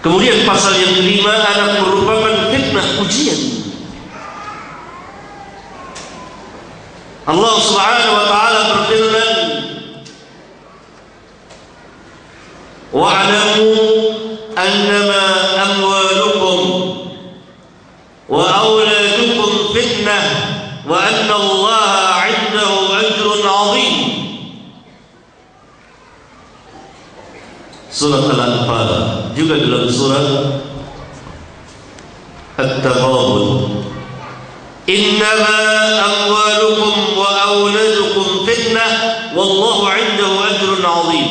Kemudian pasal yang kelima, anak merupakan fitnah ujian. Allah Subhanahu wa taala berfirman, wa'lamu annama amwalukum wa auladukum fitnah wa anna Allaha 'indahu ajrun 'azim. Surat Al-Anfal, juga dalam surat At-Taghabun, innama amwalukum wa auladukum fitnah wallahu 'indahu ajrun 'azim.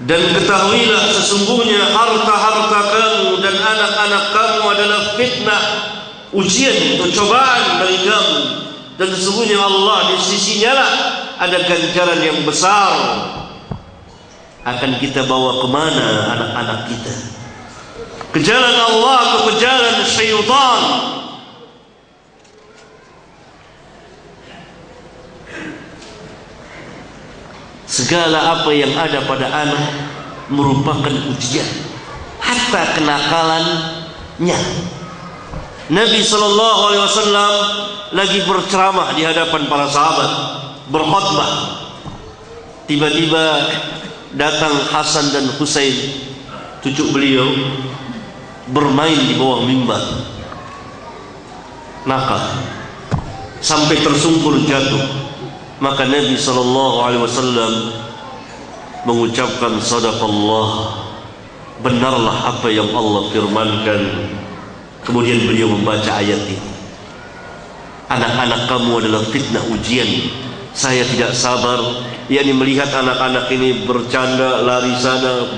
Dan ketahuilah sesungguhnya harta-harta kamu dan anak-anak kamu adalah fitnah, ujian atau cobaan bagi kamu, dan sesungguhnya Allah di sisinya lah ada ganjaran yang besar. Akan kita bawa kemana anak-anak kita? Ke jalan Allah atau ke jalan syaitan? Segala apa yang ada pada anak merupakan ujian, hatta kenakalannya. Nabi SAW lagi berceramah di hadapan para sahabat, berkhutbah. Tiba-tiba datang Hasan dan Husain, cucu beliau, bermain di bawah mimbar, nakal sampai tersungkur jatuh. Maka Nabi SAW mengucapkan sadaqallah, benarlah apa yang Allah firmankan. Kemudian beliau membaca ayat ini, anak-anak kamu adalah fitnah ujian. Saya tidak sabar, yakni melihat anak-anak ini bercanda, lari sana,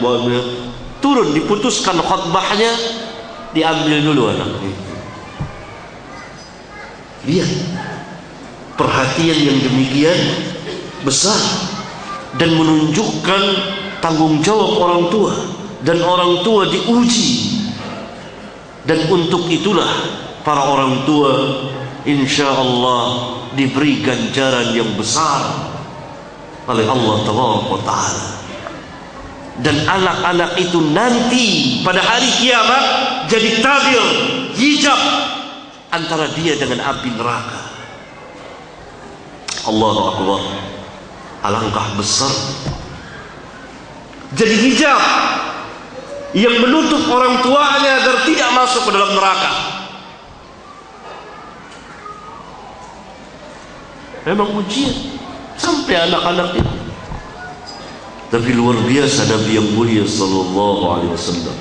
turun, diputuskan khutbahnya, diambil dulu anak ini. Lihat perhatian yang demikian besar, dan menunjukkan tanggung jawab orang tua, dan orang tua diuji. Dan untuk itulah para orang tua insyaallah diberi ganjaran yang besar oleh Allah Taala. Dan anak-anak itu nanti pada hari kiamat jadi tabir, hijab antara dia dengan api neraka. Allahu Akbar, alangkah besar jadi hijab yang menutup orang tuanya agar tidak masuk ke dalam neraka. Memang ujian sampai anak-anak itu. Tapi luar biasa Nabi yang mulia sallallahu alaihi wasallam,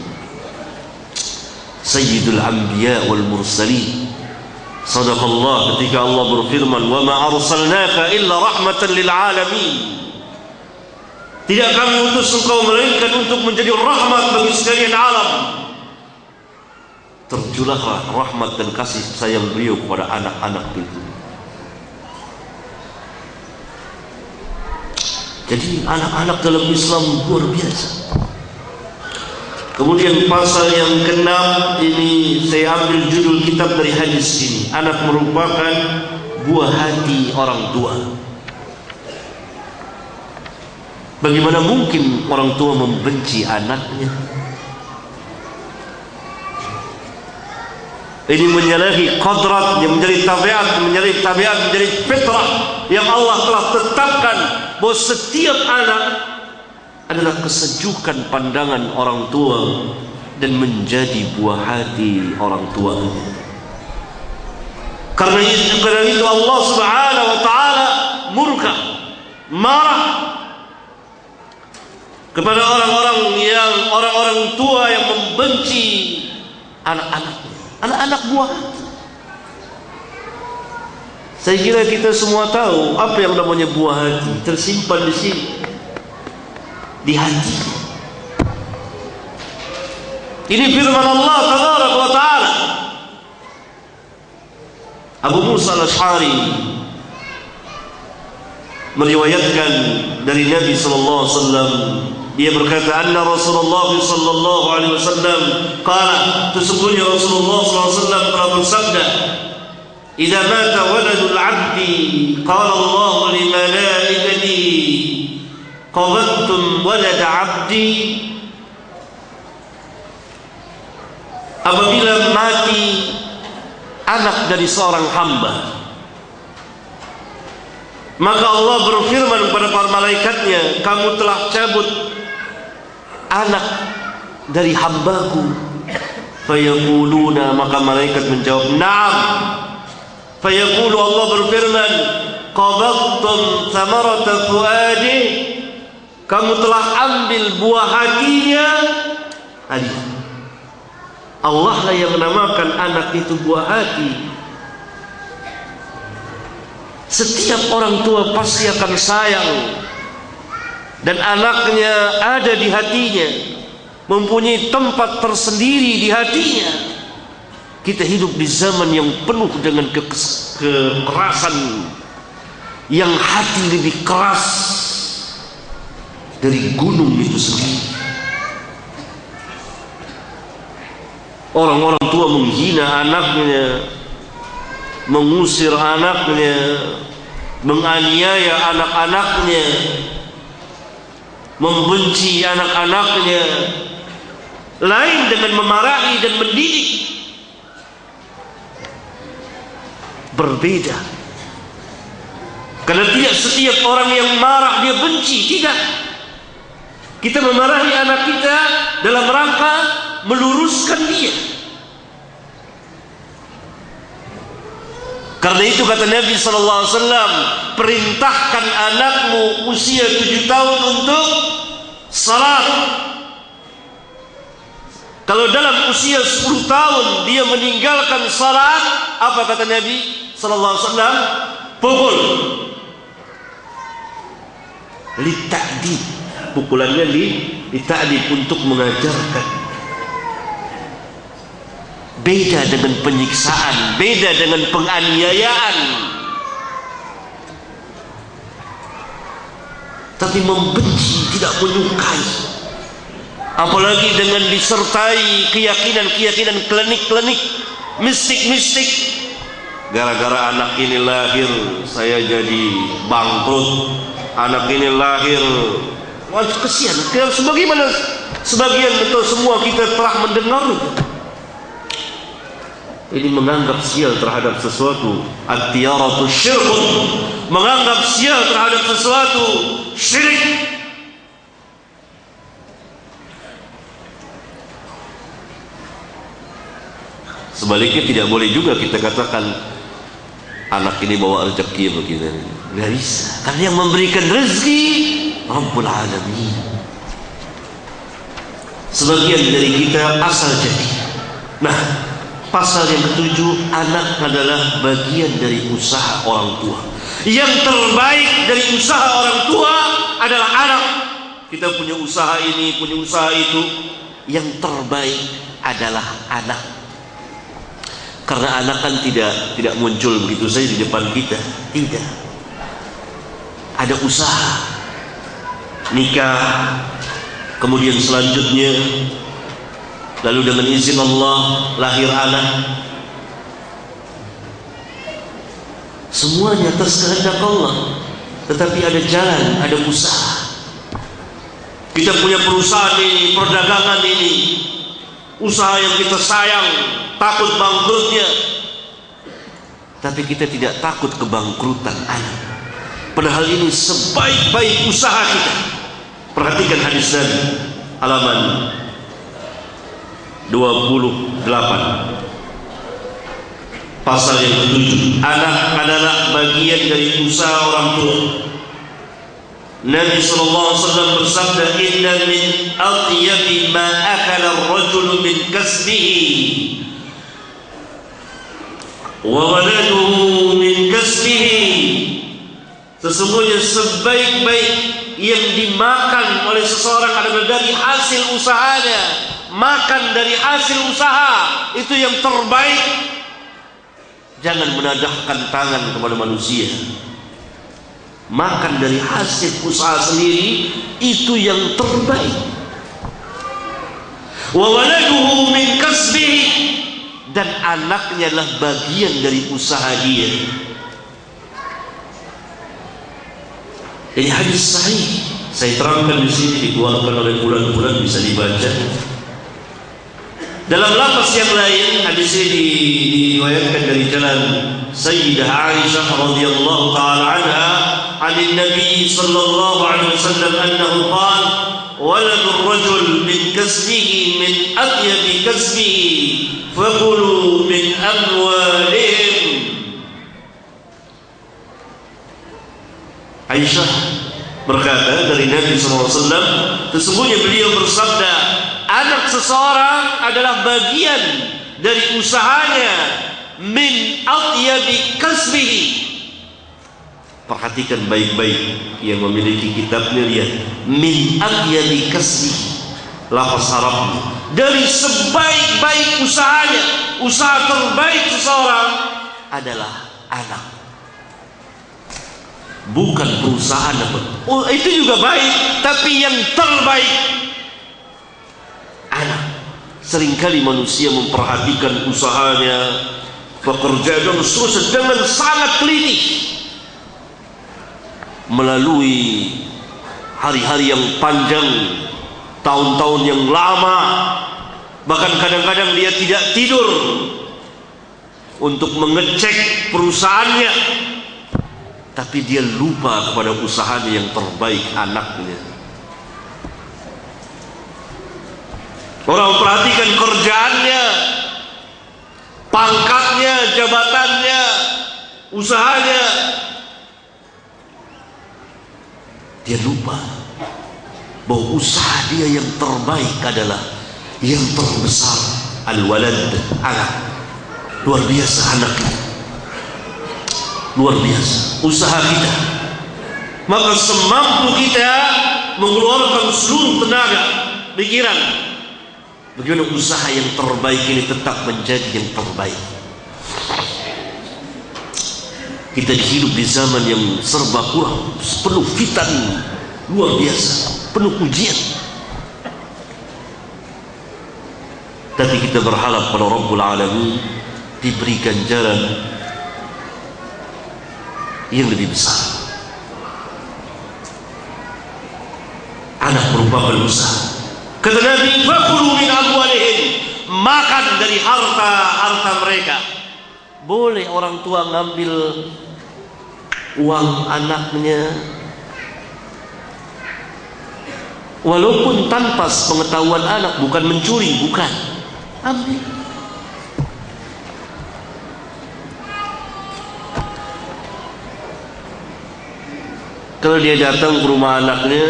Sayyidul Anbiya wal Mursalin. Sadaqallah ketika Allah berfirman, wa ma arsalnaka illa rahmatan lil alamin. Tidak kami utus engkau melainkan untuk menjadi rahmat bagi sekalian alam. Terjulahlah rahmat dan kasih sayang beliau kepada anak-anak itu. Jadi anak-anak dalam Islam luar biasa. Kemudian pasal yang ke-6 ini saya ambil judul kitab dari hadis ini. Anak merupakan buah hati orang tua. Bagaimana mungkin orang tua membenci anaknya? Ini menyalahi kodrat yang menjadi tabiat, menjadi fitrah yang Allah telah tetapkan, bahwa setiap anak adalah kesejukan pandangan orang tua dan menjadi buah hati orang tua. Karena itu Allah Subhanahu wa taala murka, marah kepada orang-orang tua yang membenci anak-anaknya, anak-anak buah. Saya kira kita semua tahu apa yang namanya buah hati, tersimpan di sini, di hati. Ini firman Allah Tabaraka wa Ta'ala. Abu Musa Al-Ash'ari meriwayatkan dari Nabi sallallahu alaihi wasallam, dia berkata, anna Rasulullah sallallahu alaihi wasallam qala, sesungguhnya Rasulullah sallallahu alaihi wasallam telah bersabda, idza mata waladul 'abdi qala Allah li malaikatihi qabattum walad 'abdi apabila mati anak dari seorang hamba, maka Allah berfirman kepada para malaikatnya, kamu telah cabut anak dari hambaku. Fayaquluna, maka malaikat menjawab, na'am. Fayaqulu, Allah berfirman, qabadtum thamarata fuadi, kamu telah ambil buah hatinya. Allah lah yang menamakan anak itu buah hati. Setiap orang tua pasti akan sayang dan anaknya ada di hatinya, mempunyai tempat tersendiri di hatinya. Kita hidup di zaman yang penuh dengan kekerasan, yang hati lebih keras dari gunung itu sendiri. Orang-orang tua menghina anaknya, mengusir anaknya, menganiaya anak-anaknya, membenci anak-anaknya, lain dengan memarahi dan mendidik. Berbeda. Karena tidak setiap orang yang marah dia benci, tidak. Kita memarahi anak kita dalam rangka meluruskan dia. Karena itu kata Nabi SAW, perintahkan anakmu usia 7 tahun untuk salat. Kalau dalam usia 10 tahun dia meninggalkan salat, apa kata Nabi SAW? Pukul. Lita'dib, pukulannya lita'dib, untuk mengajarkan. Beda dengan penyiksaan, beda dengan penganiayaan. Tapi membenci, tidak menyukai, apalagi dengan disertai keyakinan-keyakinan klinik-klinik, mistik-mistik. Gara-gara anak ini lahir saya jadi bangkrut, anak ini lahir, wah kesian. Sebagaimana sebagian atau semua kita telah mendengar, ini menganggap sial terhadap sesuatu, at-tiyaratu syirkun, menganggap sial terhadap sesuatu syirik. Sebaliknya tidak boleh juga kita katakan anak ini bawa rezeki begitu. Nggak bisa, karena yang memberikan rezeki Rabbul Alamin. Sebagian dari kita asal jadi. Nah, pasal yang ketujuh, anak adalah bagian dari usaha orang tua. Yang terbaik dari usaha orang tua adalah anak. Kita punya usaha ini, punya usaha itu. Yang terbaik adalah anak. Karena anak kan tidak muncul begitu saja di depan kita. Tidak. Ada usaha. Nikah, kemudian selanjutnya, lalu dengan izin Allah lahir anak. Semuanya atas kehendak Allah, tetapi ada jalan, ada usaha. Kita punya perusahaan ini, perdagangan ini, usaha yang kita sayang, takut bangkrutnya, tapi kita tidak takut kebangkrutan anak. Padahal ini sebaik-baik usaha kita. Perhatikan hadis Nabi, halaman 28, pasal yang ke-7. Anak adalah bagian dari usaha orang tua. Nabi SAW bersabda, inna min atyabi ma akala ar-rajulu min kasbihi wa waladuhu min kasbihi. Sesungguhnya sebaik-baik yang dimakan oleh seseorang adalah dari hasil usahanya. Makan dari hasil usaha itu yang terbaik. Jangan menadahkan tangan kepada manusia. Makan dari hasil usaha sendiri itu yang terbaik. Wa waladuhu min kasbihi, dan anaknya adalah bagian dari usaha dia. Ini hadis sahih. Saya terangkan di sini, dikeluarkan oleh bulan-bulan, bisa dibaca. Dalam lafaz yang lain, hadis ini diriwayatkan dari jalan Sayyidah Aisyah radhiyallahu taala anha, an Nabi sallallahu alaihi wasallam annahu qala waladul rajul min kasbihi min atyabi kasbihi fakulu min amwalihim. Aisyah berkata dari Nabi SAW, sesungguhnya beliau bersabda, anak seseorang adalah bagian dari usahanya, min atyabi kasbihi. Perhatikan baik-baik, yang memiliki kitabnya lihat, min atyabi kasbihi, lafaz Arabnya, dari sebaik-baik usahanya. Usaha terbaik seseorang adalah anak, bukan perusahaan apa. Oh, itu juga baik, tapi yang terbaik anak. Seringkali manusia memperhatikan usahanya, pekerjaan dan seterusnya dengan sangat teliti, melalui hari-hari yang panjang, tahun-tahun yang lama, bahkan kadang-kadang dia tidak tidur untuk mengecek perusahaannya, tapi dia lupa kepada usahanya yang terbaik, anaknya. Orang perhatikan kerjaannya, pangkatnya, jabatannya, usahanya, dia lupa bahwa usaha dia yang terbaik adalah yang terbesar, al-walad, anak. Luar biasa anak kita, luar biasa usaha kita. Maka semampu kita mengeluarkan seluruh tenaga, pikiran, bagaimana usaha yang terbaik ini tetap menjadi yang terbaik. Kita hidup di zaman yang serba kurang, penuh fitan, luar biasa, penuh ujian. Tapi kita berharap pada Rabbul Alamin diberikan jalan yang lebih besar. Anak merupakan usaha. Kata Nabi, fakulu min amwalihim, makan dari harta mereka. Boleh orang tua ngambil uang anaknya, walaupun tanpa pengetahuan anak, bukan mencuri, bukan, ambil. Kalau dia datang ke rumah anaknya,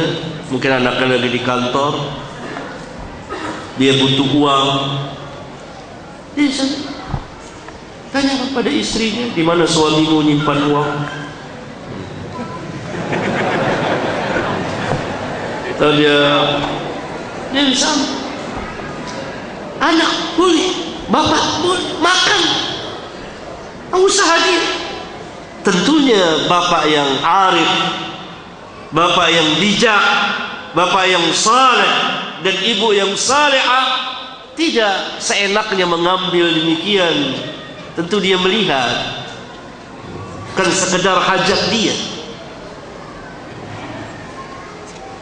mungkin anaknya lagi di kantor, dia butuh uang, dia tanya kepada istrinya, di mana suamimu nyimpan uang? Kalau dia bisa, anak boleh, bapak boleh, makan, usaha dia. Tentunya bapak yang arif, bapak yang bijak, bapak yang saleh, dan ibu yang salehah tidak seenaknya mengambil demikian. Tentu dia melihat, kan sekedar hajat dia,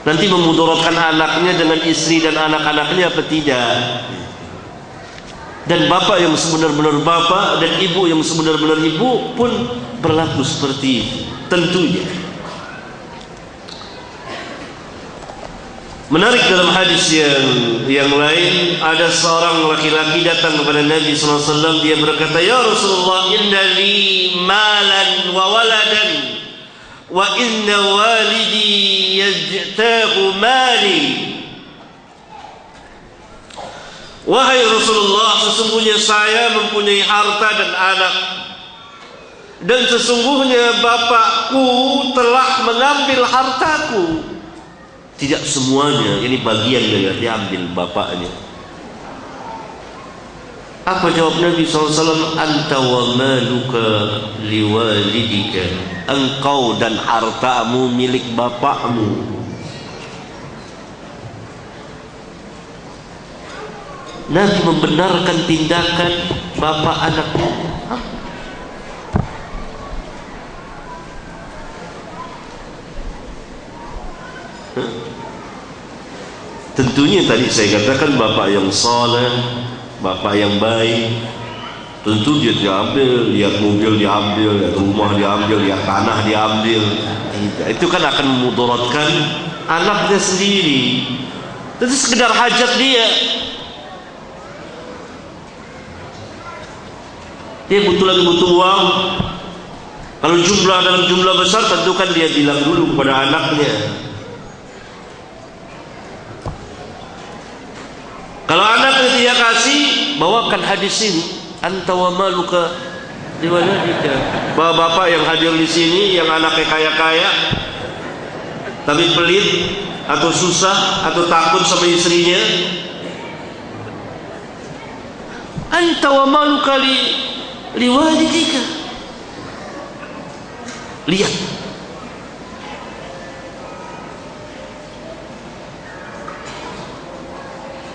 nanti memudaratkan anaknya dengan istri dan anak-anaknya apa tidak. Dan bapak yang sebenar-benar bapak dan ibu yang sebenar-benar ibu pun berlaku seperti itu. Tentunya menarik, dalam hadis yang lain, ada seorang laki-laki datang kepada Nabi SAW. Dia berkata, ya Rasulullah, inna li malan wa waladan wa inna walidi yajtahu mali. Wahai Rasulullah, sesungguhnya saya mempunyai harta dan anak, dan sesungguhnya bapakku telah mengambil hartaku. Tidak semuanya, ini bagian dari diambil bapaknya. Apa jawab Nabi SAW? Anta wa maluka liwalidika, engkau dan hartamu milik bapakmu. Nabi membenarkan tindakan bapak anaknya. Tentunya tadi saya katakan bapak yang saleh, bapak yang baik, tentu dia diambil, lihat mobil diambil, lihat rumah diambil, lihat tanah diambil. Itu kan akan memudaratkan anaknya sendiri. Itu sekedar hajat dia. Dia butuh uang. Kalau dalam jumlah besar, tentu kan dia bilang dulu kepada anaknya. Kalau anaknya dia kasih, bawakan hadis ini, anta wa maluka liwaladika. Bapak yang hadir di sini, yang anaknya kaya-kaya, tapi pelit atau susah atau takut sama istrinya, anta wa maluka liwalidika. Lihat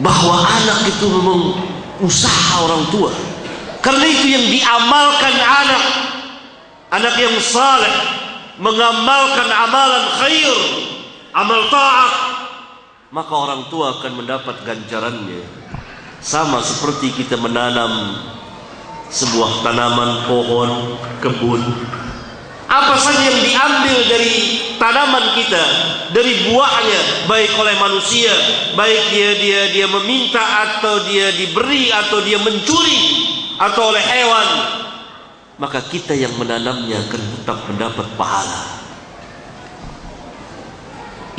bahwa anak itu memang usaha orang tua. Karena itu yang diamalkan anak yang saleh, mengamalkan amalan khair, amal ta'at, maka orang tua akan mendapat ganjarannya. Sama seperti kita menanam sebuah tanaman, pohon, kebun. Apa saja yang diambil dari tanaman kita, dari buahnya, baik oleh manusia, baik dia meminta atau dia diberi atau dia mencuri atau oleh hewan, maka kita yang menanamnya akan tetap mendapat pahala.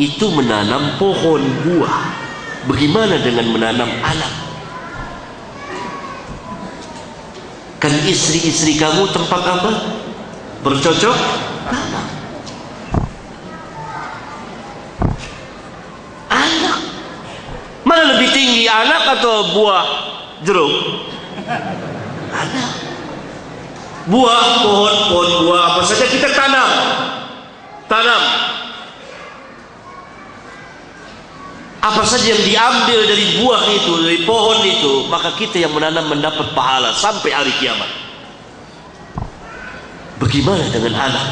Itu menanam pohon buah. Bagaimana dengan menanam anak? Kan istri-istri kamu tempat apa? Bercocok tanam. Anak mana lebih tinggi, anak atau buah jeruk? Anak. Buah, pohon buah apa saja kita tanam. Apa saja yang diambil dari buah itu, dari pohon itu, maka kita yang menanam mendapat pahala sampai hari kiamat. Bagaimana dengan anak?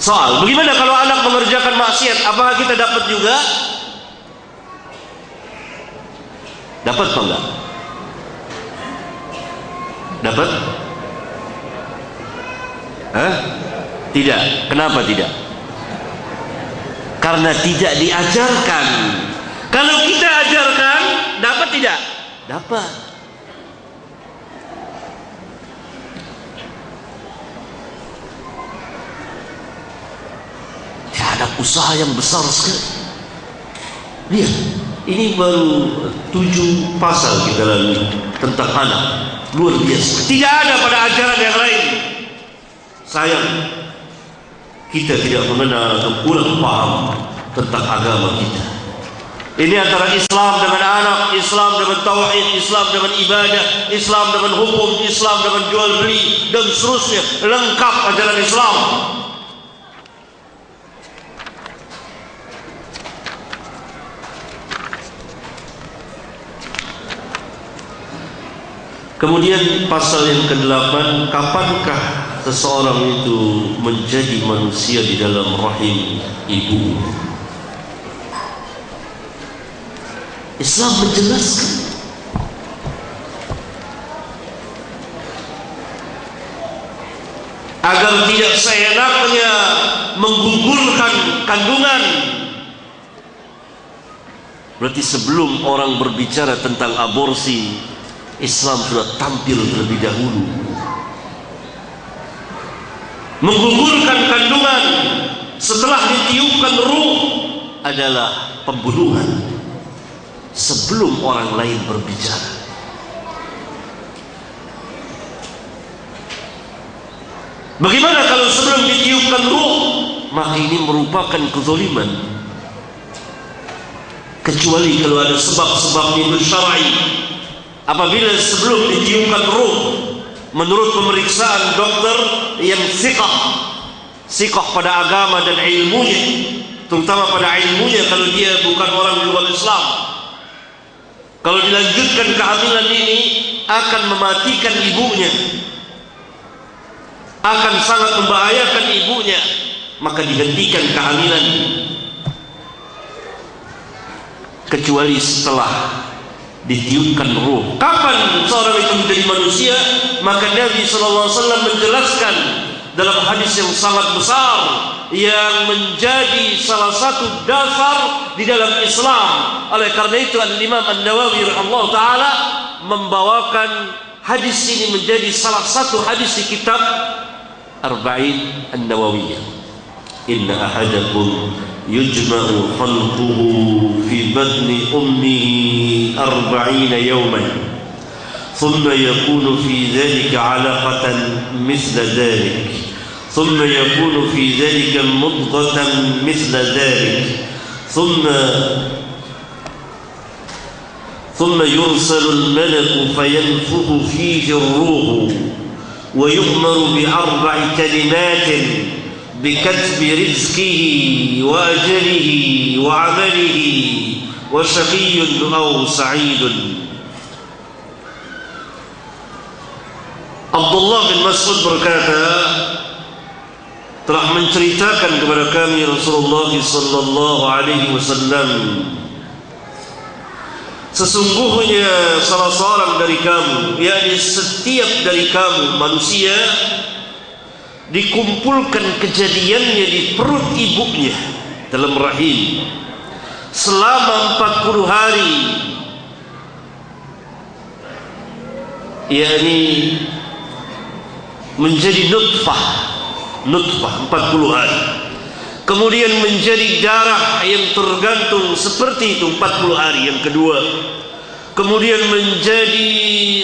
Soal, bagaimana kalau anak mengerjakan maksiat? Apakah kita dapat juga? Dapat atau enggak? Dapat? Tidak. Kenapa tidak? Karena tidak diajarkan. Kalau kita ajarkan, dapat tidak? Dapat. Ada usaha yang besar sekali. Lihat, ini baru 7 pasal kita lalui tentang anak. Luar biasa. Tidak ada pada ajaran yang lain. Sayang, kita tidak mengenal atau kurang paham tentang agama kita. Ini antara Islam dengan anak, Islam dengan tauhid, Islam dengan ibadah, Islam dengan hukum, Islam dengan jual beli dan seterusnya. Lengkap ajaran Islam. Kemudian pasal yang ke-8, kapankah seseorang itu menjadi manusia di dalam rahim ibu? Islam menjelaskan agar tidak seenaknya menggugurkan kandungan. Berarti sebelum orang berbicara tentang aborsi, Islam sudah tampil terlebih dahulu. Menggugurkan kandungan setelah ditiupkan ruh adalah pembunuhan sebelum orang lain berbicara. Bagaimana kalau sebelum ditiupkan ruh? Maka ini merupakan kezaliman. Kecuali kalau ada sebab-sebab itu syar'i. Apabila sebelum ditiupkan ruh, menurut pemeriksaan dokter yang siqah pada agama dan ilmunya, terutama pada ilmunya kalau dia bukan orang di luar Islam, kalau dilanjutkan kehamilan ini akan mematikan ibunya, akan sangat membahayakan ibunya, maka dihentikan kehamilan. kecuali setelah ditiupkan ruh. Kapan seorang itu menjadi manusia? Maka Nabi SAW menjelaskan dalam hadis yang sangat besar yang menjadi salah satu dasar di dalam Islam. Oleh karena itu Al-Imam An-Nawawi rahimahullah ta'ala membawakan hadis ini menjadi salah satu hadis di kitab Arba'in An-Nawawiyah. Inna ahadakum yujma'u khalquhu fi batni ummihi 40 yawman thumma yakunu fi dhalika 'alaqatan mithla dhalik thumma yakunu fi dhalika mudghatan mithla dhalik thumma yursalu al-malaku fayanfukhu fihi ar-ruh wa yu'maru bi 4 kalimatin بكتب رزقه وأجله وعمله وشقي أو سعيد. Abdullah bin Mas'ud berkata, telah menceritakan kepada kami Rasulullah sallallahu alaihi wasallam, sesungguhnya salah seorang dari kamu, yakni setiap dari kamu manusia, dikumpulkan kejadiannya di perut ibunya dalam rahim selama 40 hari, yakni menjadi nutfah 40 hari, kemudian menjadi darah yang tergantung seperti itu 40 hari yang kedua, kemudian menjadi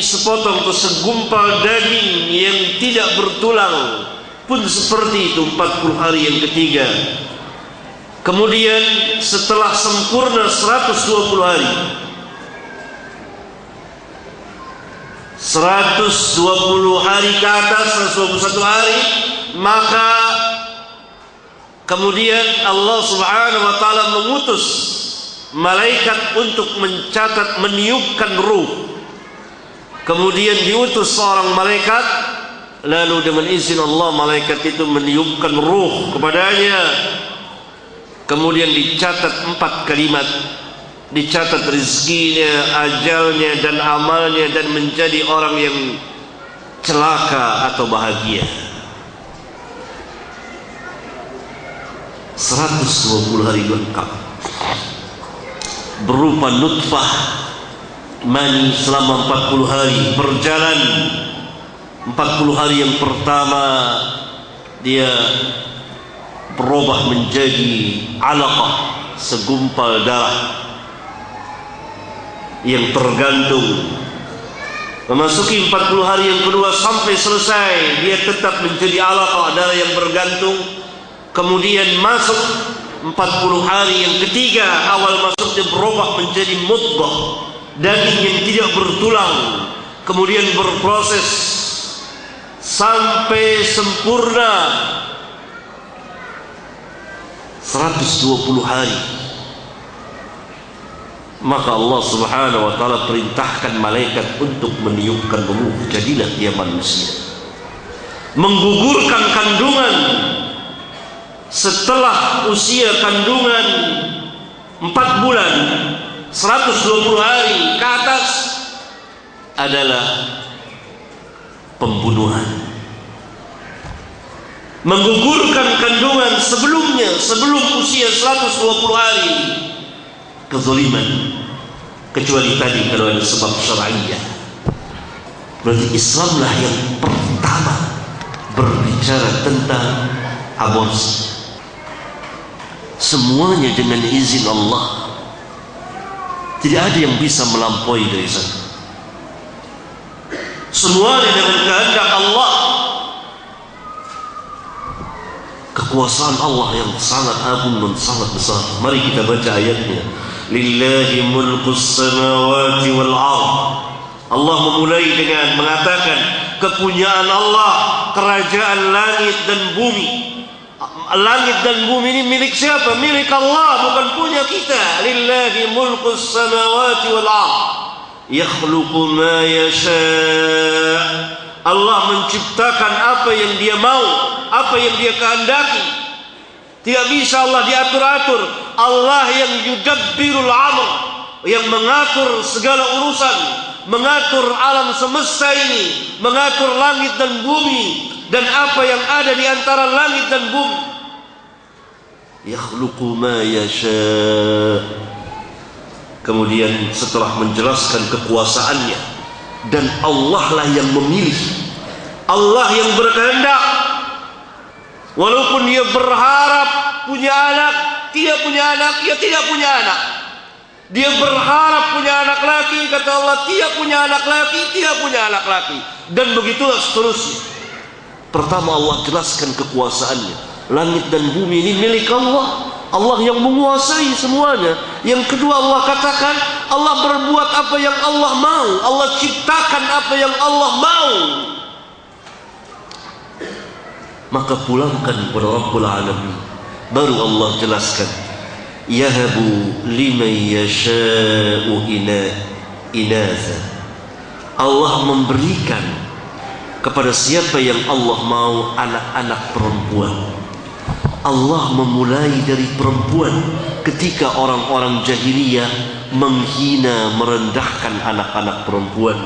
sepotong atau segumpal daging yang tidak bertulang pun seperti itu 40 hari yang ketiga. Kemudian setelah sempurna 120 hari, 120 hari ke atas, 121 hari, maka kemudian Allah Subhanahu wa ta'ala mengutus malaikat untuk mencatat, meniupkan ruh. Kemudian diutus seorang malaikat, lalu dengan izin Allah malaikat itu meniupkan ruh kepadanya. Kemudian dicatat 4 kalimat, dicatat rezekinya, ajalnya dan amalnya, dan menjadi orang yang celaka atau bahagia. 120 hari lengkap berupa nutfah mani selama 40 hari berjalan. 40 hari yang pertama dia berubah menjadi alaqah, segumpal darah yang tergantung. Memasuki 40 hari yang kedua sampai selesai dia tetap menjadi alaqah, darah yang bergantung. Kemudian masuk 40 hari yang ketiga, awal masuk dia berubah menjadi mudghah, daging yang tidak bertulang. Kemudian berproses sampai sempurna 120 hari. Maka Allah Subhanahu wa ta'ala perintahkan malaikat untuk meniupkan ruh, jadilah dia manusia. Menggugurkan kandungan. Setelah usia kandungan 4 bulan, 120 hari ke atas adalah pembunuhan. Menggugurkan kandungan sebelumnya, sebelum usia 120 hari, kezaliman, kecuali tadi kalau ada sebab syar'iyah. Berarti Islamlah yang pertama berbicara tentang aborsi. Semuanya dengan izin Allah, tidak ada yang bisa melampaui dari sana. Semuanya dengan kehendak Allah, kekuasaan Allah yang sangat agung dan sangat besar. Mari kita baca ayatnya. Lillahi mulkus samawati wal ardh. Allah memulai dengan mengatakan kepunyaan Allah, kerajaan langit dan bumi. Langit dan bumi ini milik siapa? Milik Allah, bukan punya kita. Lillahi mulkus samawati wal ardh. Yakhluqu ma yasha'. Allah menciptakan apa yang dia mau, apa yang dia kehendaki. Tidak bisa Allah diatur-atur. Allah yang yudabbirul amr. yang mengatur segala urusan, mengatur alam semesta ini, mengatur langit dan bumi dan apa yang ada di antara langit dan bumi. Yakhluqu ma yasha. Kemudian setelah menjelaskan kekuasaannya dan Allah lah yang memilih, Allah yang berkehendak. Walaupun dia berharap punya anak, tidak punya anak, dia tidak punya anak. Dia berharap punya anak laki, kata Allah, tidak punya anak laki, tidak punya anak laki. Dan begitulah seterusnya. Pertama Allah jelaskan kekuasaannya. Langit dan bumi ini milik Allah. Allah yang menguasai semuanya. Yang kedua Allah katakan, Allah berbuat apa yang Allah mau. Allah ciptakan apa yang Allah mau. Maka pulangkan kepada Rabbul Alamin. Baru Allah jelaskan, yahabu liman yasha'u inatha. Allah memberikan kepada siapa yang Allah mau anak-anak perempuan. Allah memulai dari perempuan ketika orang-orang jahiliyah menghina, merendahkan anak-anak perempuan.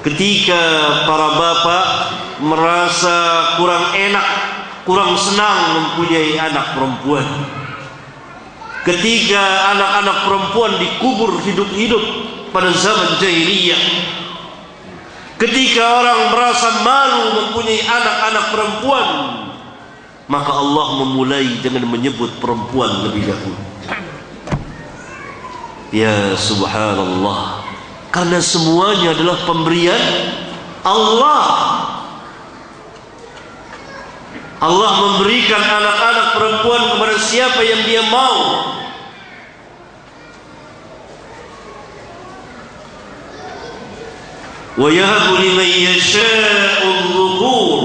Ketika para bapak merasa kurang enak, kurang senang mempunyai anak perempuan. Ketika anak-anak perempuan dikubur hidup-hidup pada zaman jahiliyah. Ketika orang merasa malu mempunyai anak-anak perempuan, maka Allah memulai dengan menyebut perempuan lebih dahulu. Ya subhanallah, karena semuanya adalah pemberian Allah. Allah memberikan anak-anak perempuan kepada siapa yang dia mau. Wa yahabu liman yasha'u adh-dhukur.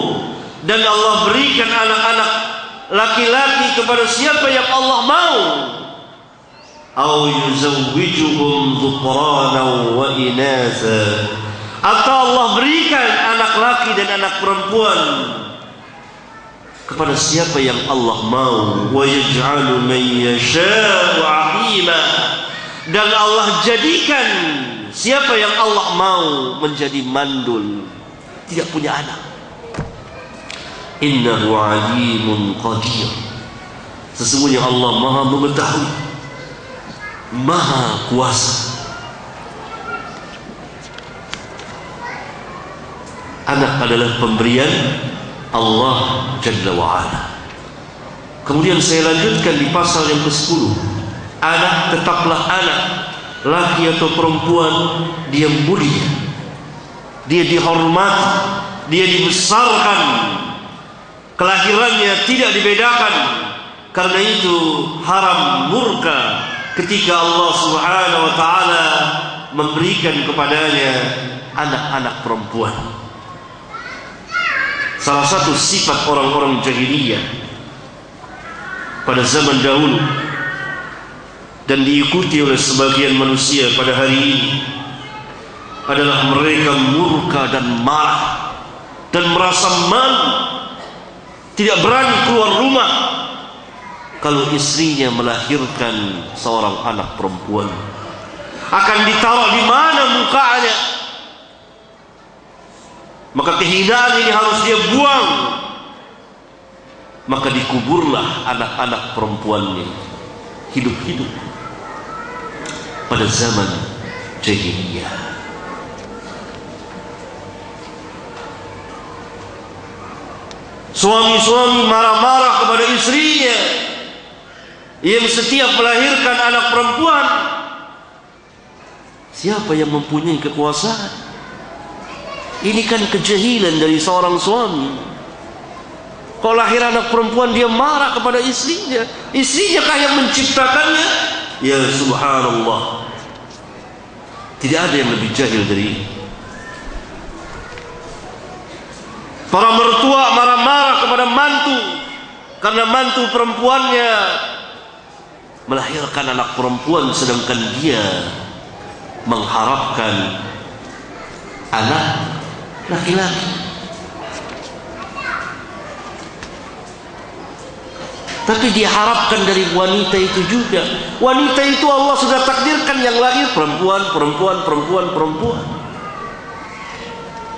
Dan Allah berikan anak-anak laki-laki kepada siapa yang Allah mau. Au yuzawwijuhum dhukranan wa inatha. Atau Allah berikan anak laki dan anak perempuan kepada siapa yang Allah mau. Wa yaj'alu man yasha'u 'aqima. Dan Allah jadikan siapa yang Allah mau menjadi mandul, tidak punya anak. Innahu 'alimun qadir. Sesungguhnya Allah Maha mengetahui, Maha kuasa. Anak adalah pemberian Allah Jalla wa'ala. Kemudian saya lanjutkan di pasal yang ke-10. Anak tetaplah anak, laki atau perempuan, dia mulia, dia dihormati, dia dibesarkan, kelahirannya tidak dibedakan. Karena itu haram murka ketika Allah Subhanahu wa ta'ala memberikan kepadanya anak-anak perempuan. Salah satu sifat orang-orang jahiliyah pada zaman dahulu dan diikuti oleh sebagian manusia pada hari ini adalah mereka murka dan marah dan merasa malu, tidak berani keluar rumah kalau istrinya melahirkan seorang anak perempuan. Akan ditaruh di mana mukanya, maka kehinaan ini harus dia buang. Maka dikuburlah anak-anak perempuannya hidup-hidup pada zaman jahiliyah. Suami-suami marah-marah kepada istrinya yang setiap melahirkan anak perempuan. Siapa yang mempunyai kekuasaan? Ini kan kejahilan dari seorang suami. Kalau lahir anak perempuan dia marah kepada istrinya. Istrinya kah yang menciptakannya? Ya subhanallah, tidak ada yang lebih jahil dari ini. Para mertua marah-marah kepada mantu karena mantu perempuannya melahirkan anak perempuan, sedangkan dia mengharapkan anak laki-laki. Tapi diharapkan dari wanita itu juga. Wanita itu Allah sudah takdirkan yang lahir perempuan.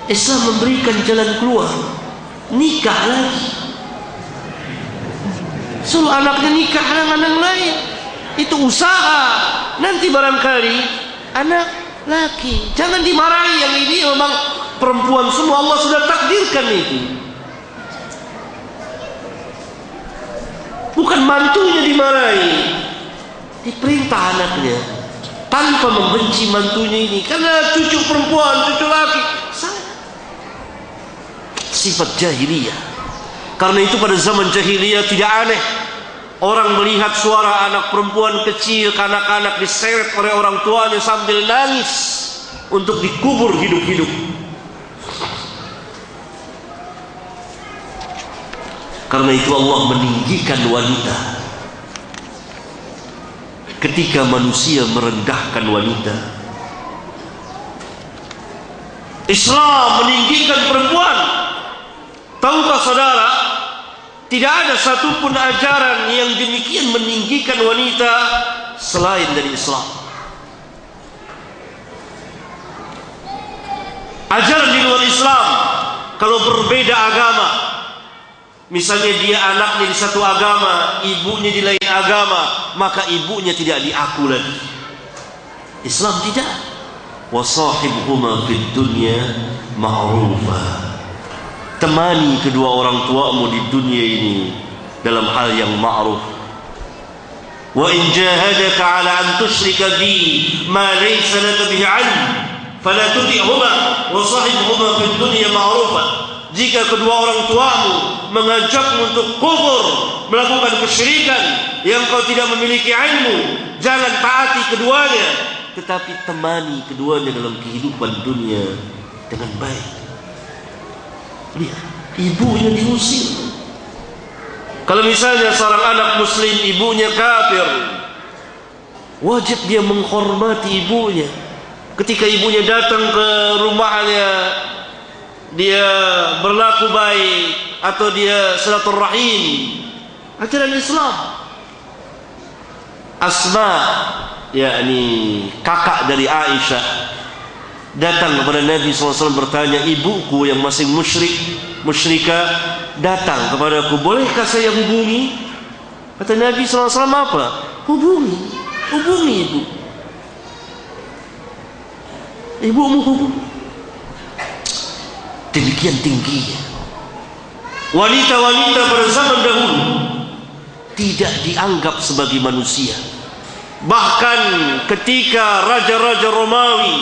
Islam memberikan jalan keluar, nikah lagi. Suruh anaknya nikah dengan anak lain. Itu usaha. Nanti barangkali anak laki. Jangan dimarahi, yang ini memang perempuan semua, Allah sudah takdirkan itu. Bukan mantunya dimarahi, diperintah anaknya tanpa membenci mantunya ini, karena cucu perempuan, cucu laki. Sifat jahiliyah. Karena itu pada zaman jahiliyah tidak aneh orang melihat suara anak perempuan kecil, kanak-kanak diseret oleh orang tuanya sambil nangis untuk dikubur hidup-hidup. Karena itu Allah meninggikan wanita. Ketika manusia merendahkan wanita, Islam meninggikan perempuan. Tahukah saudara, tidak ada satupun ajaran yang demikian meninggikan wanita selain dari Islam. Ajaran di luar Islam, kalau berbeda agama, misalnya dia anaknya di satu agama, ibunya di lain agama, maka ibunya tidak diaku lagi. Islam tidak. Wasahibhuma fid dunya ma'rufa. Temani kedua orang tuamu di dunia ini dalam hal yang ma'ruf. Wa in jahadaka 'ala an tusyrika bi ma laysa laka bihi 'ilm fala tuti'huma wa sahibhuma fid dunya ma'rufa. Jika kedua orang tuamu mengajakmu untuk kufur, melakukan kesyirikan yang kau tidak memiliki ilmu, jangan taati keduanya, tetapi temani keduanya dalam kehidupan dunia dengan baik. Lihat, ibunya diusir. Kalau misalnya seorang anak muslim ibunya kafir, wajib dia menghormati ibunya. Ketika ibunya datang ke rumahnya, dia berlaku baik atau dia silaturahim. Ajaran Islam. Asma, yakni kakak dari Aisyah, datang kepada Nabi SAW bertanya, ibuku yang masih musyrikah datang kepadaku, bolehkah saya hubungi? Kata Nabi SAW, apa? Hubungi ibu. Ibumu hubungi. Demikian tingginya wanita-wanita pada zaman dahulu tidak dianggap sebagai manusia. Bahkan ketika raja-raja Romawi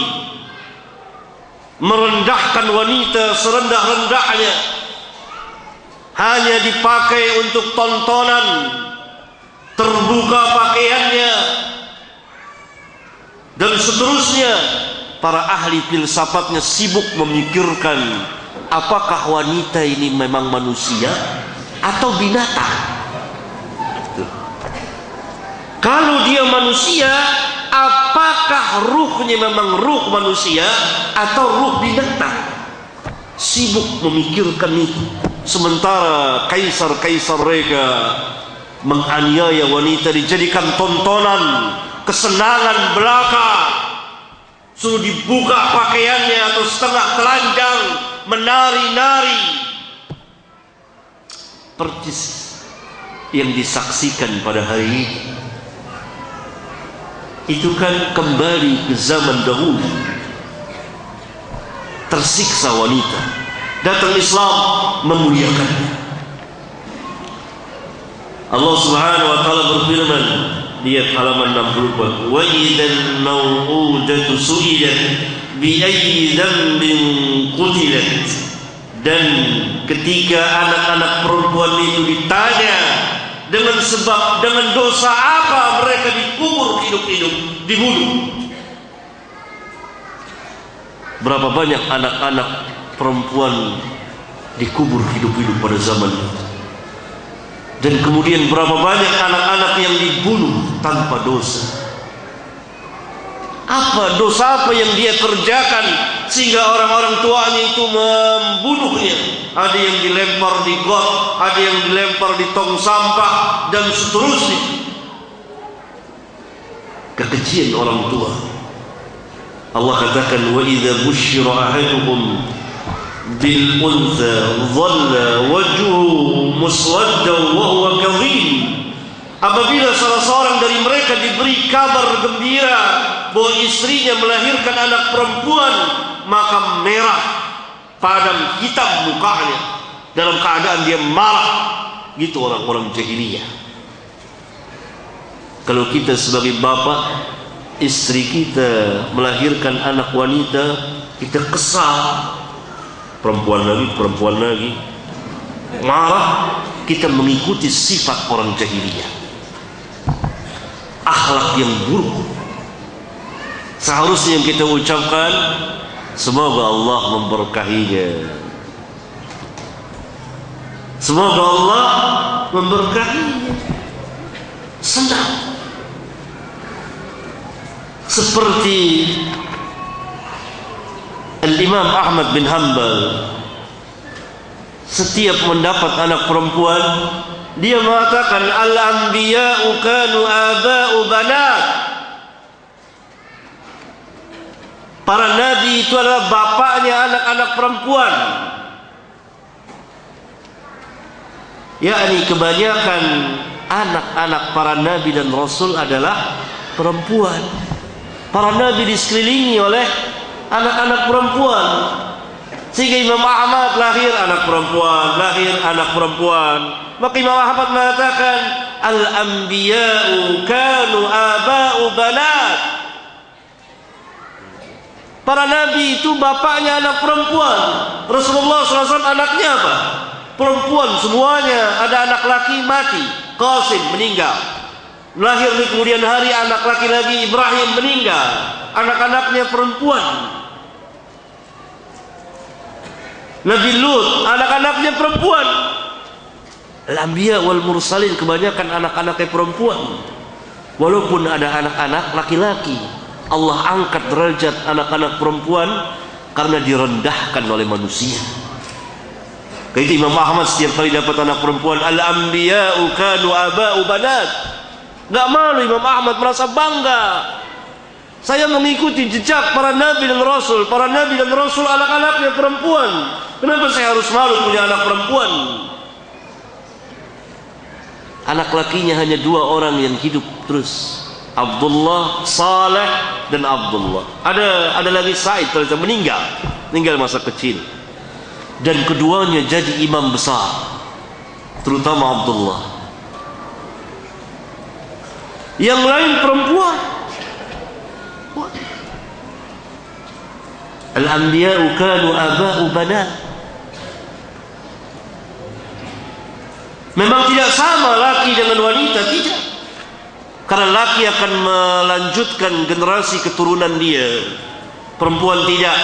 merendahkan wanita serendah-rendahnya, hanya dipakai untuk tontonan, terbuka pakaiannya dan seterusnya, para ahli filsafatnya sibuk memikirkan apakah wanita ini memang manusia atau binatang. Kalau dia manusia, apakah ruhnya memang ruh manusia atau ruh binatang? Sibuk memikirkan itu. Sementara kaisar-kaisar mereka menganiaya wanita, dijadikan tontonan, kesenangan belaka. Suruh dibuka pakaiannya atau setengah telanjang, menari-nari. Persis yang disaksikan pada hari ini. Itu kan kembali ke zaman dahulu. Tersiksa wanita. Datang Islam memuliakannya. Allah Subhanahu wa taala berfirman, lihat halaman 64, wa idzal mau'udatu su'ilat bi ayyi dzambin qutilat. Dan ketika anak-anak perempuan itu ditanya dengan sebab, dengan dosa apa mereka dikubur hidup-hidup, dibunuh. Berapa banyak anak-anak perempuan dikubur hidup-hidup pada zaman itu. Dan kemudian berapa banyak anak-anak yang dibunuh tanpa dosa. Apa dosa apa yang dia kerjakan sehingga orang-orang tuanya itu membunuhnya? Ada yang dilempar di got, ada yang dilempar di tong sampah, dan seterusnya. Kekejian orang tua. Allah katakan, wa idza busyira ahaduhum bil untha dhalla wajhuhu muswaddan wa huwa kadhim. Apabila salah seorang dari mereka diberi kabar gembira bahwa istrinya melahirkan anak perempuan, maka merah, padam, hitam mukanya, dalam keadaan dia marah. Gitu orang-orang jahiliyah. Kalau kita sebagai bapak, istri kita melahirkan anak wanita, kita kesal, perempuan lagi, marah. Kita mengikuti sifat orang jahiliyah, akhlak yang buruk. Seharusnya yang kita ucapkan, semoga Allah memberkahinya, semoga Allah memberkahinya. Senang. Seperti Al-Imam Ahmad bin Hanbal, setiap mendapat anak perempuan, dia mengatakan al-anbiya'u kanu aba'u banat. Para nabi itu adalah bapaknya anak-anak perempuan. Yakni kebanyakan anak-anak para nabi dan rasul adalah perempuan. Para nabi disekelilingi oleh anak-anak perempuan. Sehingga Imam Ahmad lahir anak perempuan, lahir anak perempuan. Maka Imam Ahmad mengatakan al-anbiya'u kanu aba'u banat. Para nabi itu bapaknya anak perempuan. Rasulullah SAW anaknya apa? Perempuan semuanya. Ada anak laki mati, Qasim meninggal. Lahir di kemudian hari anak laki lagi Ibrahim meninggal. Anak-anaknya perempuan. Nabi Lut, anak-anaknya perempuan. Al-Anbiya wal Mursalin, kebanyakan anak-anaknya perempuan. Walaupun ada anak-anak laki-laki, Allah angkat derajat anak-anak perempuan karena direndahkan oleh manusia. Kayak itu Imam Ahmad setiap kali dapat anak perempuan, al-anbiya'u kanu aba'u banat. Gak malu Imam Ahmad, merasa bangga. Saya mengikuti jejak para nabi dan rasul. Para nabi dan rasul anak-anaknya perempuan. Kenapa saya harus malu punya anak perempuan? Anak lakinya hanya 2 orang yang hidup terus, Abdullah, Saleh, dan Abdullah. Ada lagi Said, ternyata meninggal masa kecil. Dan keduanya jadi imam besar, terutama Abdullah. Yang lain perempuan. Al-anbiya'u kanu aba'u banat. Memang tidak sama laki dengan wanita, tidak. Karena laki akan melanjutkan generasi keturunan dia, perempuan tidak.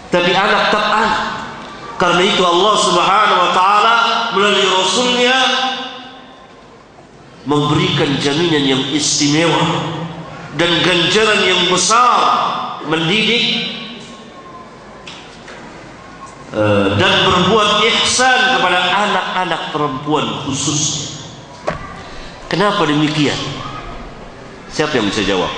Tapi anak tetap anak. Karena itu Allah Subhanahu wa taala melalui rasulnya memberikan jaminan yang istimewa dan ganjaran yang besar mendidik dan berbuat ihsan kepada anak-anak perempuan khususnya. Kenapa demikian? Siapa yang bisa jawab?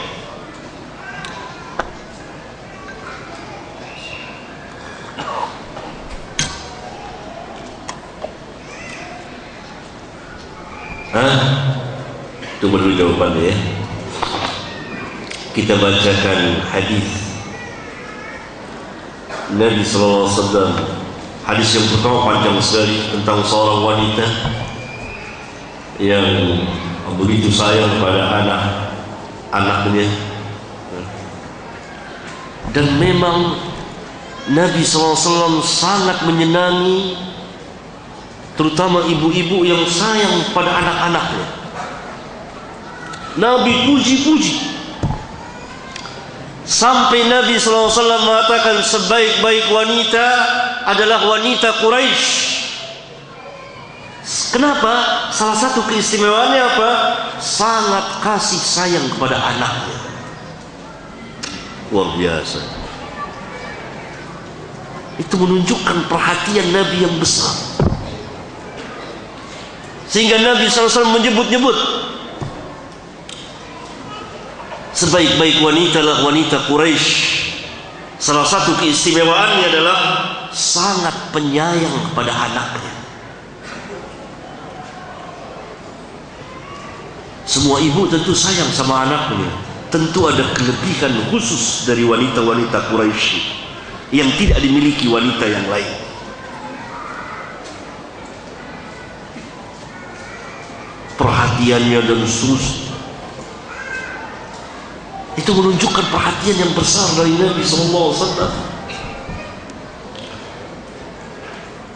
Tunggu dulu jawabannya ya. Kita bacakan hadis Nabi SAW. Hadis yang pertama panjang sekali tentang seorang wanita yang begitu sayang pada anak-anaknya. Dan memang Nabi SAW sangat menyenangi terutama ibu-ibu yang sayang pada anak-anaknya. Nabi puji-puji sampai Nabi SAW mengatakan sebaik-baik wanita adalah wanita Quraisy. Kenapa? Salah satu keistimewaannya apa? Sangat kasih sayang kepada anaknya. Luar biasa. Itu menunjukkan perhatian Nabi yang besar. Sehingga Nabi SAW menyebut-nyebut sebaik-baik wanita adalah wanita Quraisy. Salah satu keistimewaannya adalah sangat penyayang kepada anaknya. Semua ibu tentu sayang sama anaknya. Tentu ada kelebihan khusus dari wanita-wanita Quraisy yang tidak dimiliki wanita yang lain. Perhatiannya dan seterusnya. Itu menunjukkan perhatian yang besar dari Nabi SAW.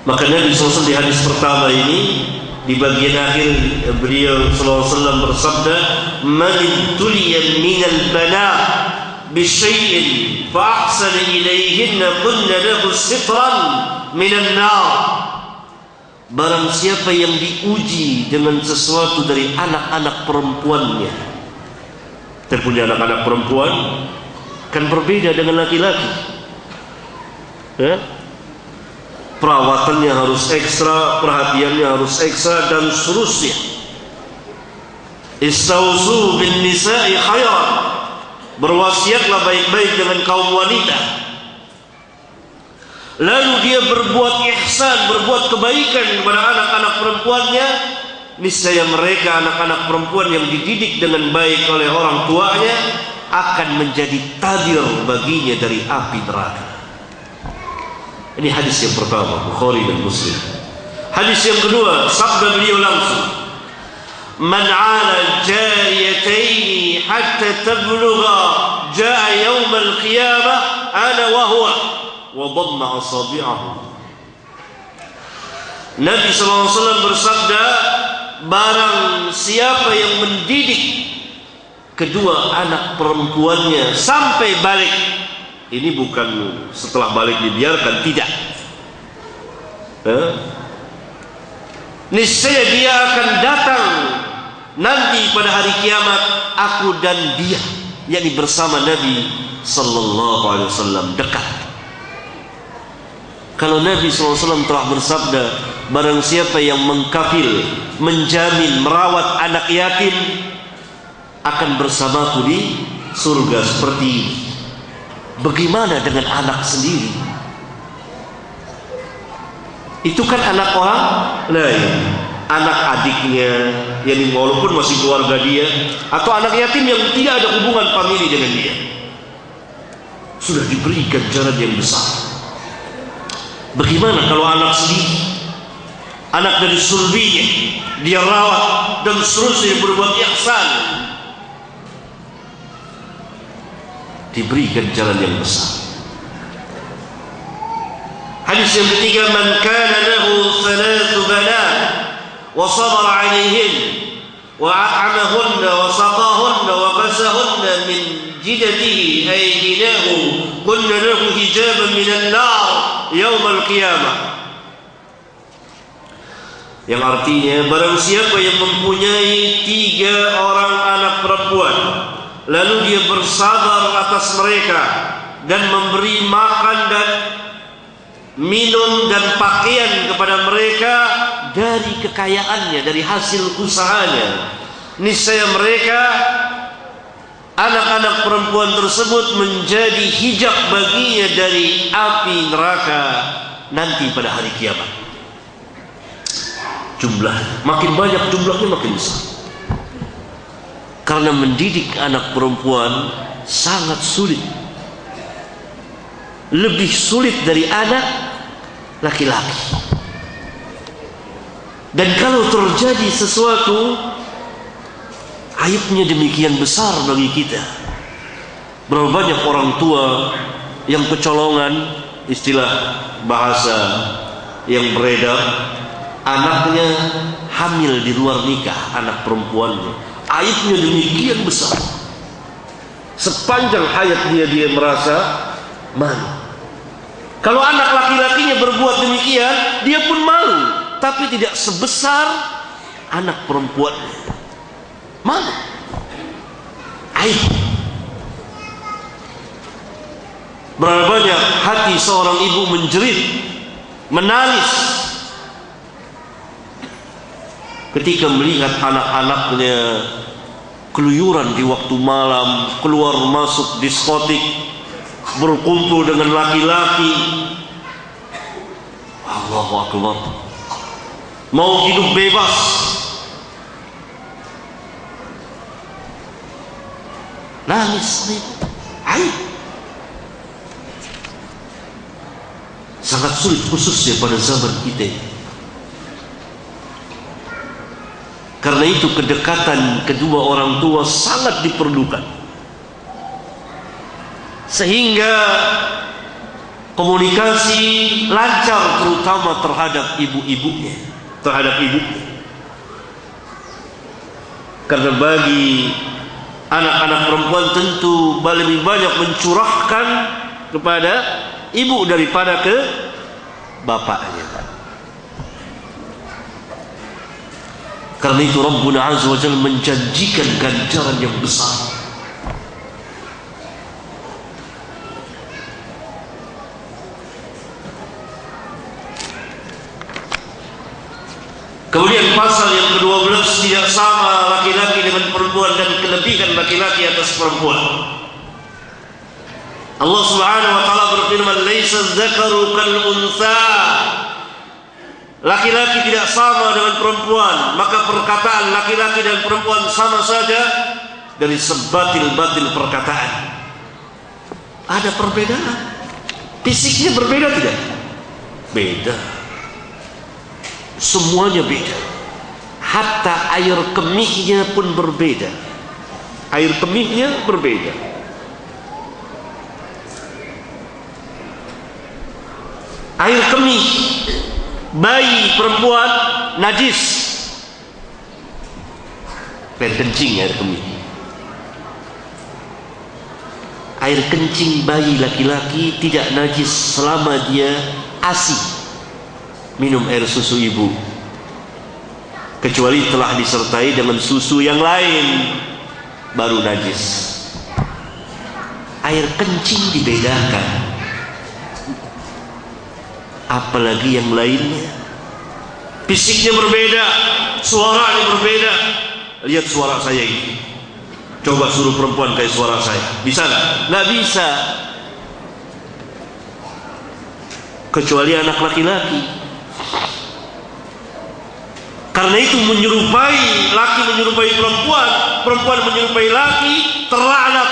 Maka Nabi SAW di hadis pertama ini, di bagian akhir beliau SAW bersabda, "Man tuliya minal banat bisyai'in fa ahsana ilayhinna kunna lahu sitran minan nar." Barang siapa yang diuji dengan sesuatu dari anak-anak perempuannya. Terpunya anak-anak perempuan kan berbeda dengan laki-laki. Perawatannya harus ekstra, perhatiannya harus ekstra dan seterusnya. Istausu bin nisa'i khairan. Berwasiatlah baik-baik dengan kaum wanita. Lalu dia berbuat ihsan, berbuat kebaikan kepada anak-anak perempuannya. Niscaya mereka anak-anak perempuan yang dididik dengan baik oleh orang tuanya akan menjadi tabir baginya dari api neraka. Ini hadis yang pertama, Bukhari dan Muslim. Hadis yang kedua, sabda beliau langsung, "Man 'ala jariyataini hatta tablugha jaa yaum al-qiyamah ana wa huwa wa dhamma asabi'ahu." Nabi SAW bersabda, barang siapa yang mendidik kedua anak perempuannya sampai balik. Ini bukan setelah balik dibiarkan, tidak. Niscaya dia akan datang nanti pada hari kiamat, aku dan dia, yakni bersama Nabi Sallallahu Alaihi Wasallam dekat. Kalau Nabi SAW telah bersabda, barang siapa yang mengkafil, menjamin, merawat anak yatim, akan bersamaku di surga seperti ini. Bagaimana dengan anak sendiri? Itu kan anak orang lain, anak adiknya, yang walaupun masih keluarga dia, atau anak yatim yang tidak ada hubungan famili dengan dia, sudah diberi ganjaran yang besar. Bagaimana kalau anak sendiri, anak dari sulbinya, dia rawat dan seterusnya, berbuat ihsan, diberi ganjaran yang besar. Hadis yang ketiga, man kana lahu thalathu banat wa sabara 'alayhin wa at'amahunna wa saqahunna wa qasahunna min jidatihi aydinahu kunna lahu hijaban minan nar yaum al-qiyamah. Yang artinya, barang siapa yang mempunyai 3 orang anak perempuan, lalu dia bersabar atas mereka dan memberi makan dan minum dan pakaian kepada mereka dari kekayaannya, dari hasil usahanya, niscaya mereka, anak-anak perempuan tersebut, menjadi hijab baginya dari api neraka nanti pada hari kiamat. Jumlah makin banyak, jumlahnya makin besar. Karena mendidik anak perempuan sangat sulit. Lebih sulit dari anak laki-laki. Dan kalau terjadi sesuatu, aibnya demikian besar bagi kita. Berapa banyak orang tua yang kecolongan, istilah bahasa yang beredar, anaknya hamil di luar nikah, anak perempuannya. Aibnya demikian besar. Sepanjang hayat dia merasa malu. Kalau anak laki-lakinya berbuat demikian, dia pun malu. tetapi tidak sebesar anak perempuan. Mana? Aib. Berapa banyak hati seorang ibu menjerit, menangis ketika melihat anak-anaknya keluyuran di waktu malam, keluar masuk diskotik, berkumpul dengan laki-laki. Allahu Akbar. Mau hidup bebas. Nangis. Aib. Sangat sulit khususnya pada zaman kita. Karena itu kedekatan kedua orang tua sangat diperlukan, sehingga komunikasi lancar terutama terhadap ibu-ibunya, terhadap ibu. Karena bagi anak-anak perempuan tentu lebih banyak mencurahkan kepada ibu daripada ke bapaknya. Karena itu Rabbuna Azza wa Jalla menjanjikan ganjaran yang besar. Kemudian pasal yang ke-12, tidak sama laki-laki dengan perempuan dan kelebihan laki-laki atas perempuan. Allah Subhanahu wa taala berfirman, "Laisa dzakaru kal untha." Laki-laki tidak sama dengan perempuan, maka perkataan laki-laki dan perempuan sama saja dari sebatil-batil perkataan. Ada perbedaan. Fisiknya berbeda tidak? Beda. Semuanya beda. Hatta air kemihnya pun berbeda. Air kemihnya berbeda. Air kemih bayi perempuan najis. Air kencing air kemih. Air kencing bayi laki-laki tidak najis selama dia ASI, minum air susu ibu, kecuali telah disertai dengan susu yang lain baru najis. Air kencing dibedakan, apalagi yang lainnya. Fisiknya berbeda, suaranya berbeda. Lihat suara saya ini, coba suruh perempuan kayak suara saya, bisa nggak? Nggak bisa, kecuali anak laki-laki. Karena itu menyerupai laki menyerupai perempuan, perempuan menyerupai laki, terlaknat.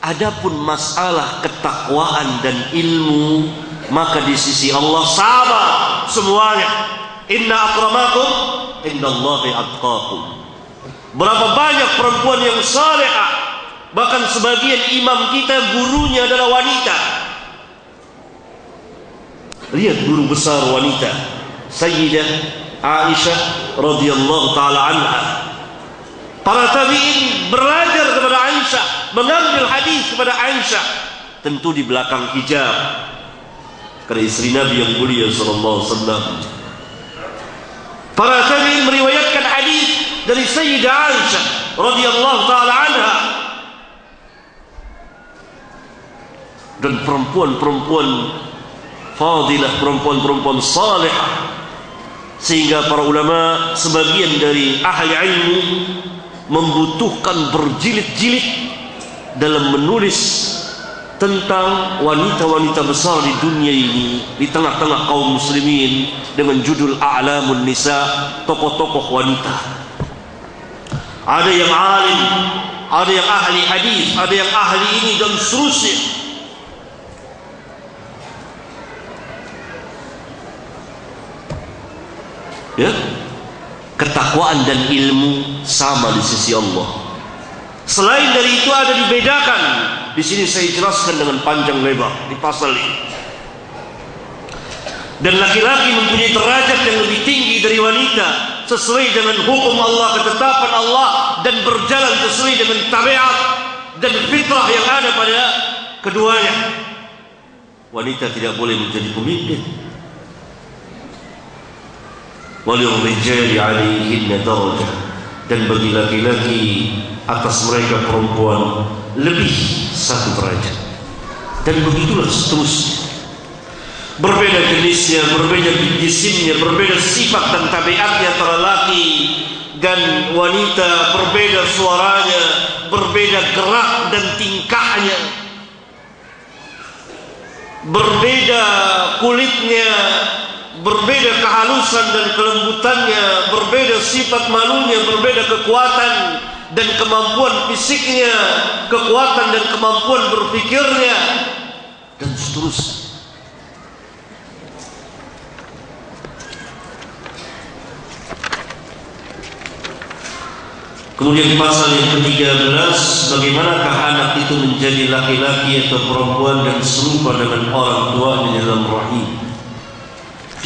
Adapun masalah ketakwaan dan ilmu, maka di sisi Allah sama semuanya. Inna akramakum indallahi atqakum. Berapa banyak perempuan yang salehah, bahkan sebagian imam kita gurunya adalah wanita. Lihat guru besar wanita, Sayyidah Aisyah radhiyallahu taala anha. Para tabi'in belajar kepada Aisyah, mengambil hadis kepada Aisyah, tentu di belakang hijab, karena istri Nabi yang mulia sallallahu alaihi wasallam. Para tabi'in meriwayatkan hadis dari Sayyidah Aisyah radhiyallahu taala anha. Dan perempuan-perempuan fadilah, perempuan-perempuan salihah, sehingga para ulama sebagian dari ahli ilmu membutuhkan berjilid-jilid dalam menulis tentang wanita-wanita besar di dunia ini, di tengah-tengah kaum muslimin, dengan judul A'lamun Nisa, tokoh-tokoh wanita. Ada yang alim, ada yang ahli hadis, ada yang ahli ini dan seterusnya. Ya, ketakwaan dan ilmu sama di sisi Allah. Selain dari itu ada dibedakan. Di sini saya jelaskan dengan panjang lebar di pasal ini. Dan laki-laki mempunyai derajat yang lebih tinggi dari wanita sesuai dengan hukum Allah, ketetapan Allah, dan berjalan sesuai dengan tabiat dan fitrah yang ada pada keduanya. Wanita tidak boleh menjadi pemimpin. walirrijali 'alaihinna darajah, dan bagi laki-laki atas mereka perempuan lebih satu derajat. Dan begitulah seterusnya. Berbeda jenisnya, berbeda jisimnya, berbeda sifat dan tabiatnya antara laki dan wanita, berbeda suaranya, berbeda gerak dan tingkahnya, berbeda kulitnya, berbeda kehalusan dan kelembutannya, berbeda sifat malunya, berbeda kekuatan dan kemampuan fisiknya, kekuatan dan kemampuan berpikirnya, dan seterusnya. Kemudian pasal yang ke-13, bagaimanakah anak itu menjadi laki-laki atau perempuan dan serupa dengan orang tuanya dalam rahim.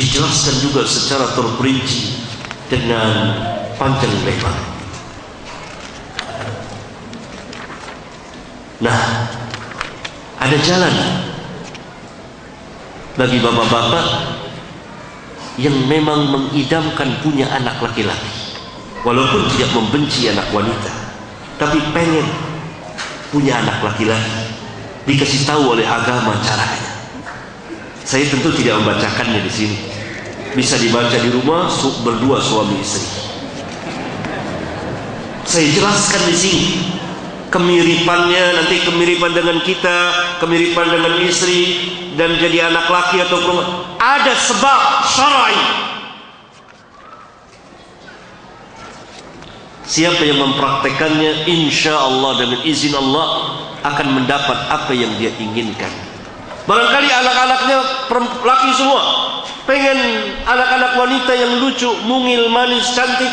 Dijelaskan juga secara terperinci dengan panjang lebar. Nah, ada jalan bagi bapak-bapak yang memang mengidamkan punya anak laki-laki, walaupun tidak membenci anak wanita, tapi pengen punya anak laki-laki, dikasih tahu oleh agama caranya. Saya tentu tidak membacakannya di sini. Bisa dibaca di rumah berdua suami istri. Saya jelaskan di sini kemiripannya, nanti kemiripan dengan kita, kemiripan dengan istri, dan jadi anak laki atau perempuan. Ada sebab syar'i. Siapa yang mempraktekannya, insya Allah dengan izin Allah akan mendapat apa yang dia inginkan. Barangkali anak-anaknya laki semua, pengen anak-anak wanita yang lucu, mungil, manis, cantik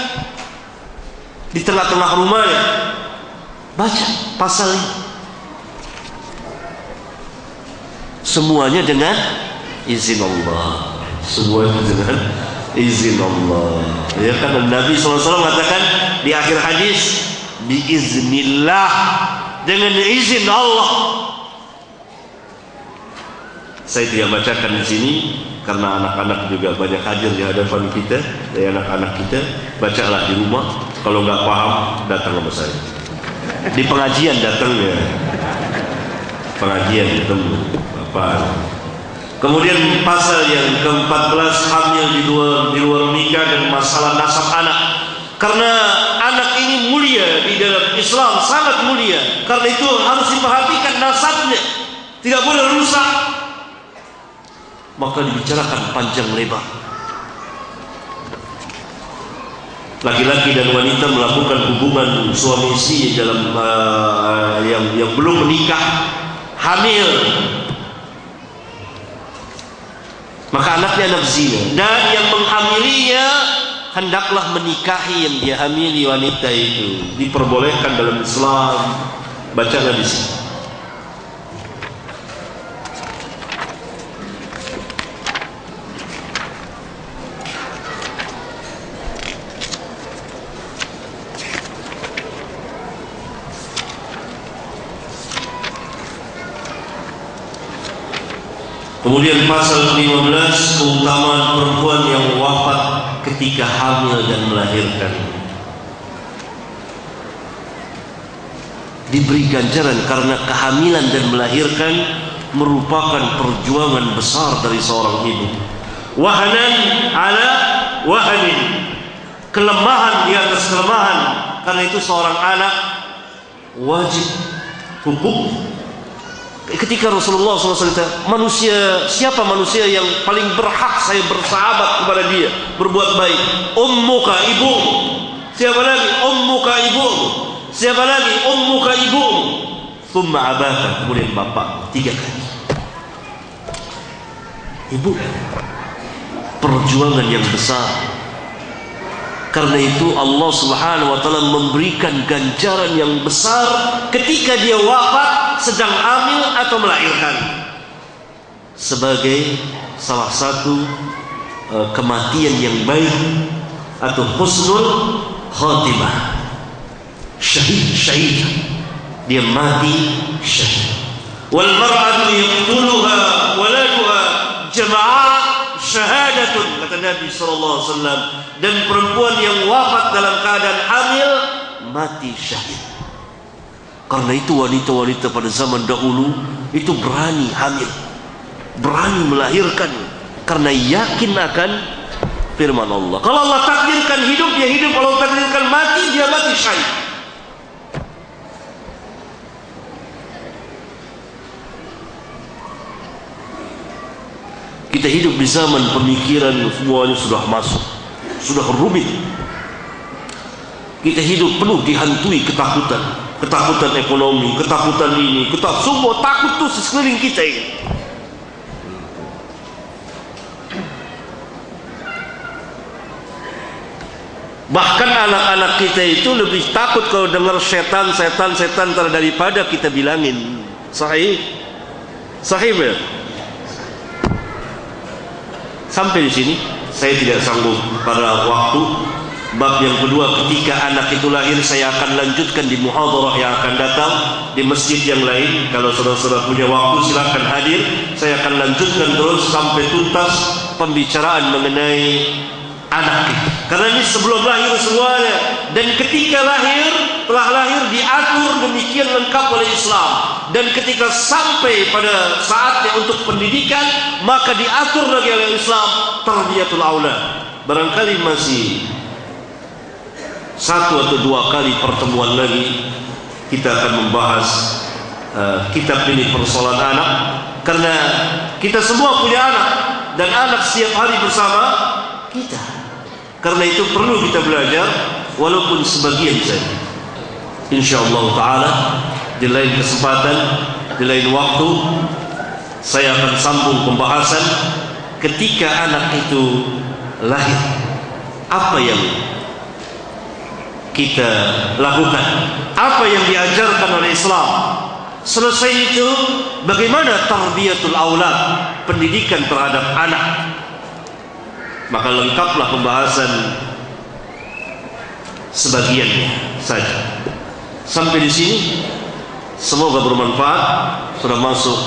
di tengah-tengah rumahnya. Baca pasal ini, semuanya dengan izin Allah, semuanya dengan izin Allah. Ya kan Nabi SAW mengatakan di akhir hadis, biiznillah, dengan izin Allah. Saya tidak bacakan di sini karena anak-anak juga banyak hadir di hadapan kita, dari anak-anak kita. Bacalah di rumah. Kalau nggak paham, datang sama saya. Di pengajian datang ya. Pengajian ketemu Bapak. Kemudian pasal yang ke-14, hamil di luar nikah dan masalah nasab anak. Karena anak ini mulia di dalam Islam, sangat mulia. Karena itu harus diperhatikan nasabnya, tidak boleh rusak. Maka dibicarakan panjang lebar. Laki-laki dan wanita melakukan hubungan suami istri dalam yang belum menikah, hamil, maka anaknya anak zina, dan yang menghamilinya hendaklah menikahi yang dia hamili wanita itu. Diperbolehkan dalam Islam. Bacalah di sini. Kemudian pasal 15, keutamaan perempuan yang wafat ketika hamil dan melahirkan. Diberi ganjaran karena kehamilan dan melahirkan merupakan perjuangan besar dari seorang ibu. Wahanan ala wahanin, kelemahan di atas kelemahan. Karena itu seorang anak wajib hukum. Ketika Rasulullah SAW, siapa manusia yang paling berhak saya bersahabat kepada dia, berbuat baik? Ummuka, ibu. Siapa lagi? Ummuka, ibu. Siapa lagi? Ummuka, ibu. Thumma abaka, kemudian bapak. 3 kali. Ibu, perjuangan yang besar. Karena itu Allah Subhanahu wa taala memberikan ganjaran yang besar ketika dia wafat sedang hamil atau melahirkan, sebagai salah satu kematian yang baik atau husnul khatimah. Syahid, dia mati syahid. Wal mar'atu yaqtuluha waladuha jama'a syahadat syahidun, kata Nabi SAW, dan perempuan yang wafat dalam keadaan hamil mati syahid. Karena itu wanita-wanita pada zaman dahulu itu berani hamil, berani melahirkan, karena yakin akan firman Allah. Kalau Allah takdirkan hidup, dia hidup. Kalau Allah takdirkan mati, dia mati syahid. Kita hidup di zaman pemikiran semuanya sudah masuk, sudah rumit. Kita hidup penuh dihantui ketakutan, ketakutan ekonomi, ketakutan ini, semua takut tuh sekeliling kita ini. Bahkan anak-anak kita itu lebih takut kalau dengar setan daripada kita bilangin. Sahih ya? Sampai di sini saya tidak sanggup pada waktu. Bab yang kedua, ketika anak itu lahir, saya akan lanjutkan di muhadarah yang akan datang di masjid yang lain. Kalau saudara-saudara punya waktu silakan hadir. Saya akan lanjutkan terus sampai tuntas pembicaraan mengenai anak itu. Karena ini sebelum lahir semuanya, dan ketika lahir, telah lahir diatur demikian lengkap oleh Islam. Dan ketika sampai pada saatnya untuk pendidikan, maka diatur lagi oleh Islam tarbiyatul aulad. Barangkali masih 1 atau 2 kali pertemuan lagi kita akan membahas kitab ini, persoalan anak. Karena kita semua punya anak, dan anak setiap hari bersama kita. Karena itu perlu kita belajar walaupun sebagian saja. Insyaallah taala di lain kesempatan, di lain waktu saya akan sambung pembahasan ketika anak itu lahir, apa yang kita lakukan, apa yang diajarkan oleh Islam. Selesai itu, bagaimana tarbiyatul aulad, pendidikan terhadap anak. Maka lengkaplah pembahasan sebagiannya saja. Sampai di sini semoga bermanfaat. Sudah masuk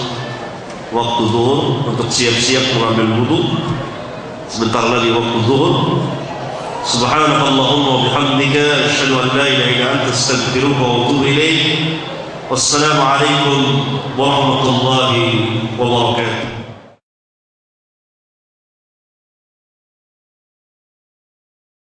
waktu zuhur, untuk siap-siap mengambil wudu. Sebentar lagi waktu zuhur. Subhanakallahumma wa bihamdika asyhadu an la ilaha illa anta astaghfiruka wa atubu ilaik. Wassalamu alaikum warahmatullahi wabarakatuh.